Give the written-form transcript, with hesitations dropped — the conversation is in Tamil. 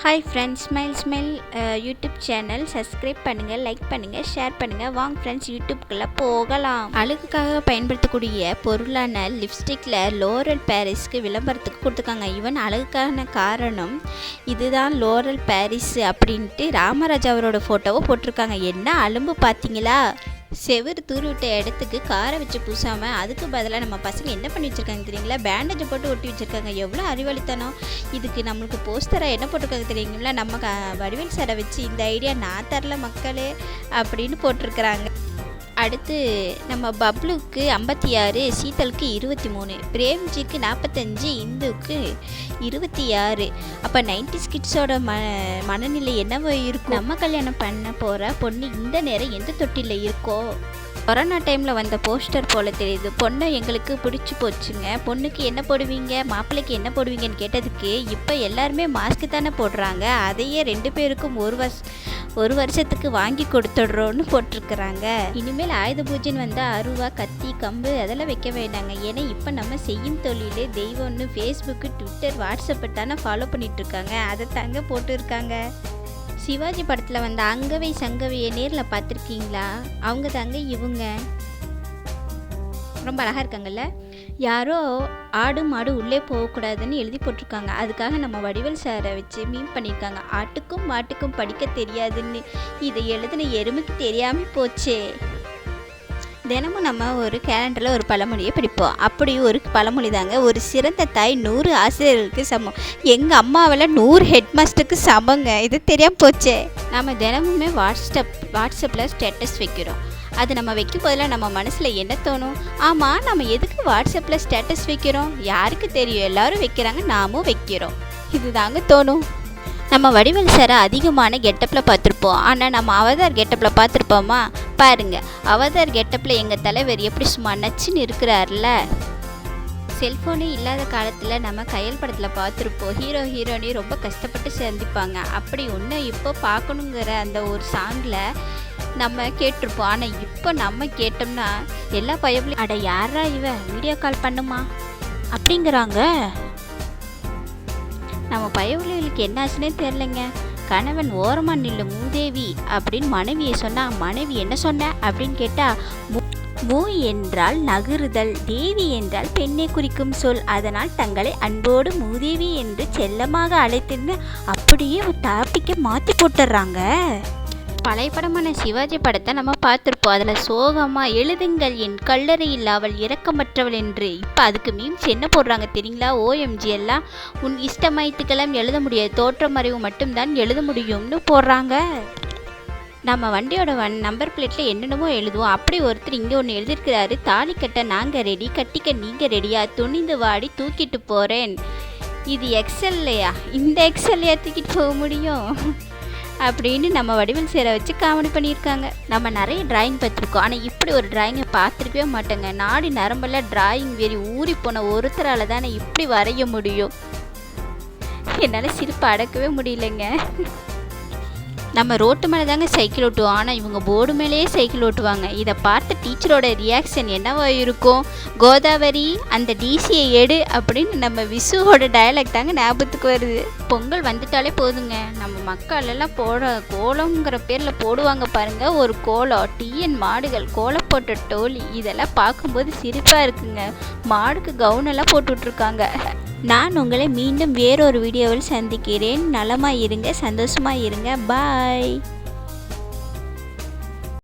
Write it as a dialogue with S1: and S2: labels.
S1: Hi friends, smile YouTube channel subscribe பண்ணுங்கள், லைக் பண்ணுங்கள், ஷேர் பண்ணுங்கள். வாங்க ஃப்ரெண்ட்ஸ், யூடியூப்குள்ளே போகலாம். அழகுக்காக பயன்படுத்தக்கூடிய பொருளான லிப்ஸ்டிக்கில் லோரல் பாரிஸ்க்கு விளம்பரத்துக்கு கொடுத்துருக்காங்க. ஈவன் அழகுக்கான காரணம் இதுதான் லோரல் பாரிஸ் அப்படின்ட்டு ராமராஜ் அவரோட ஃபோட்டோவை போட்டிருக்காங்க. என்ன அலும்பு பார்த்தீங்களா? செவுறு தூரிவிட்ட இடத்துக்கு காரை வச்சு பூசாமல் அதுக்கு பதிலாக நம்ம பசங்க என்ன பண்ணி வச்சுருக்காங்க தெரியுங்களா? பேண்டேஜை போட்டு ஒட்டி வச்சுருக்காங்க. எவ்வளோ அறிவாளித்தனம்! இதுக்கு நம்மளுக்கு போஸ்டராக என்ன போட்டிருக்காங்க தெரியுங்களா? நம்ம வடிவேல் சாரை வச்சு இந்த ஐடியா நான் தரல மக்களே அப்படின்னு போட்டிருக்கிறாங்க. அடுத்து நம்ம பப்ளுக்கு 56, சீதலுக்கு 23, பிரேம்ஜிக்கு 45, இந்துக்கு 26. அப்போ 90s கிட்ஸோட மனநிலை என்னவோ இருக்கும்? நம்ம கல்யாணம் பண்ண போகிற பொண்ணு இந்த நேரம் எந்த தொட்டியில் இருக்கோ? கொரோனா டைமில் வந்த போஸ்டர் போல் தெரியுது. பொண்ணை எங்களுக்கு பிடிச்சி போச்சுங்க, பொண்ணுக்கு என்ன போடுவீங்க, மாப்பிள்ளைக்கு என்ன போடுவீங்கன்னு கேட்டதுக்கு இப்போ எல்லாருமே மாஸ்க்கு தானே போடுறாங்க, அதையே 2 பேருக்கும் ஒரு வருஷத்துக்கு வாங்கி கொடுத்துடுறோன்னு போட்டிருக்கிறாங்க. இனிமேல் ஆயுத பூஜைன்னு வந்தால் அருவா, கத்தி, கம்பு அதெல்லாம் வைக்க வேண்டாங்க. ஏன்னா இப்போ நம்ம செய்யும் தொழிலே தெய்வம்னு ஃபேஸ்புக்கு, ட்விட்டர், வாட்ஸ்அப்பை தானே ஃபாலோ பண்ணிகிட்ருக்காங்க. அதை தாங்க போட்டுருக்காங்க. சிவாஜி படத்தில் வந்த அங்கவை சங்கவையை நேரில் பார்த்துருக்கீங்களா? அவங்க தாங்க இவங்க. ரொம்ப அழகாக இருக்காங்கல்ல? யாரோ ஆடு மாடு உள்ளே போகக்கூடாதுன்னு எழுதி போட்டிருக்காங்க. அதுக்காக நம்ம வடிவேல் சாரை வச்சு மீன் பண்ணியிருக்காங்க. ஆட்டுக்கும் மாட்டுக்கும் படிக்க தெரியாதுன்னு இதை எழுதின எருமைக்கு தெரியாமல் போச்சே. தினமும் நம்ம ஒரு கேலண்டரில் ஒரு பழமொழியை படிப்போம். அப்படி ஒரு பழமொழி தாங்க, ஒரு சிறந்த தாய் 100 ஆசிரியர்களுக்கு சமம். எங்கள் அம்மாவில் 100 ஹெட்மாஸ்டருக்கு சமங்க. இது தெரியாமல் போச்சே. நம்ம தினமுமே வாட்ஸ்அப்பில் ஸ்டேட்டஸ் வைக்கிறோம். அது நம்ம வைக்கும் போதில் நம்ம மனசில் என்ன தோணும்? ஆமாம், நம்ம எதுக்கு வாட்ஸ்அப்பில் ஸ்டேட்டஸ் வைக்கிறோம்? யாருக்கு தெரியும்? எல்லோரும் வைக்கிறாங்க, நாமும் வைக்கிறோம். இது தாங்க தோணும். நம்ம வடிவேல் சாரை அதிகமான கெட்டப்பில் பார்த்துருப்போம். ஆனால் நம்ம அவதார் கெட்டப்பில் பார்த்துருப்போமா? பாருங்கள், அவதார் கெட்டப்பில் எங்கள் தலைவர் எப்படி சும்மா நச்சுன்னு இருக்கிறார்ல. செல்ஃபோனே இல்லாத காலத்தில் நம்ம கையல் படத்தில் பார்த்துருப்போம். ஹீரோ ஹீரோனி ரொம்ப கஷ்டப்பட்டு சந்திப்பாங்க. அப்படி ஒன்று இப்போ பார்க்கணுங்கிற அந்த ஒரு சாங்கில் நம்ம கேட்டிருப்போம். ஆனால் இப்போ நம்ம கேட்டோம்னா எல்லா பயப்புலையும் அட யாரா இவ வீடியோ கால் பண்ணுமா அப்படிங்கிறாங்க. நம்ம பயவுகளுக்கு என்னாச்சுன்னே தெரிலங்க. கணவன் ஓரமாக நில்லு மூதேவி அப்படின்னு மனைவியை சொன்னால், மனைவி என்ன சொன்ன அப்படின்னு கேட்டால், மூ என்றால் நகருதல், தேவி என்றால் பெண்ணை குறிக்கும் சொல், அதனால் தங்களை அன்போடு மூதேவி என்று செல்லமாக அழைத்துன்னு அப்படியே ஒரு டாப்பிக்கை மாற்றி போட்டுடுறாங்க. பழைய படமான சிவாஜி படத்தை நம்ம பார்த்துருப்போம். அதில் சோகமாக எழுதுங்கள் என் கல்லறையில் அவள் இரக்கமற்றவள் என்று. இப்போ அதுக்கு மீம்ஸ் என்ன போடுறாங்க தெரியுங்களா? ஓஎம்ஜி எல்லாம் உன் இஷ்டமாயிட்டுக்கெல்லாம் எழுத முடியாது, தோற்றம் அறிவு மட்டும்தான் எழுத முடியும்னு போடுறாங்க. நம்ம வண்டியோட நம்பர் பிளேட்டில் என்னென்னமோ எழுதுவோம். அப்படி ஒருத்தர் இங்கே ஒன்று எழுதியிருக்கிறாரு, தாலி கட்ட நாங்கள் ரெடி, கட்டிக்க நீங்கள் ரெடியா, துணிந்து வாடி தூக்கிட்டு போகிறேன். இது எக்ஸல்லையா? இந்த எக்ஸல்லையா தூக்கிட்டு போக முடியும் அப்படின்னு நம்ம வடிவேல் சேரை வச்சு காமெடி பண்ணியிருக்காங்க. நம்ம நிறைய டிராயிங் பார்த்துருக்கோம். ஆனால் இப்படி ஒரு டிராயிங்கை பார்த்துருக்கவே மாட்டேங்க. நாடி நரம்பெல்லாம் டிராயிங் வெறி ஊறி போன ஒருத்தரால் தானே இப்படி வரைய முடியும். என்னால் சிரிப்பு அடக்கவே முடியலைங்க. நம்ம ரோட்டு மேலே தாங்க சைக்கிள் ஓட்டுவோம், ஆனால் இவங்க போர்டு மேலேயே சைக்கிள் ஓட்டுவாங்க. இதை பார்த்து டீச்சரோட ரியாக்ஷன் என்னவா இருக்கும்? கோதாவரி அந்த டிசியை எடு அப்படின்னு நம்ம விசுவோட டயலாக் தாங்க ஞாபகத்துக்கு வருது. பொங்கல் வந்துட்டாலே போதுங்க, நம்ம மக்கள் எல்லாம் கோலங்கிற பேரில் போடுவாங்க பாருங்கள் ஒரு கோலம். டிஎன் மாடுகள் கோலம் போட்ட டோலி, இதெல்லாம் பார்க்கும்போது சிரிப்பாக இருக்குங்க. மாடுக்கு கவுனெல்லாம் போட்டுட்ருக்காங்க. நான் உங்களை மீண்டும் வேறொரு வீடியோவில் சந்திக்கிறேன். நலமாக இருங்க, சந்தோஷமாக இருங்க. பாய்.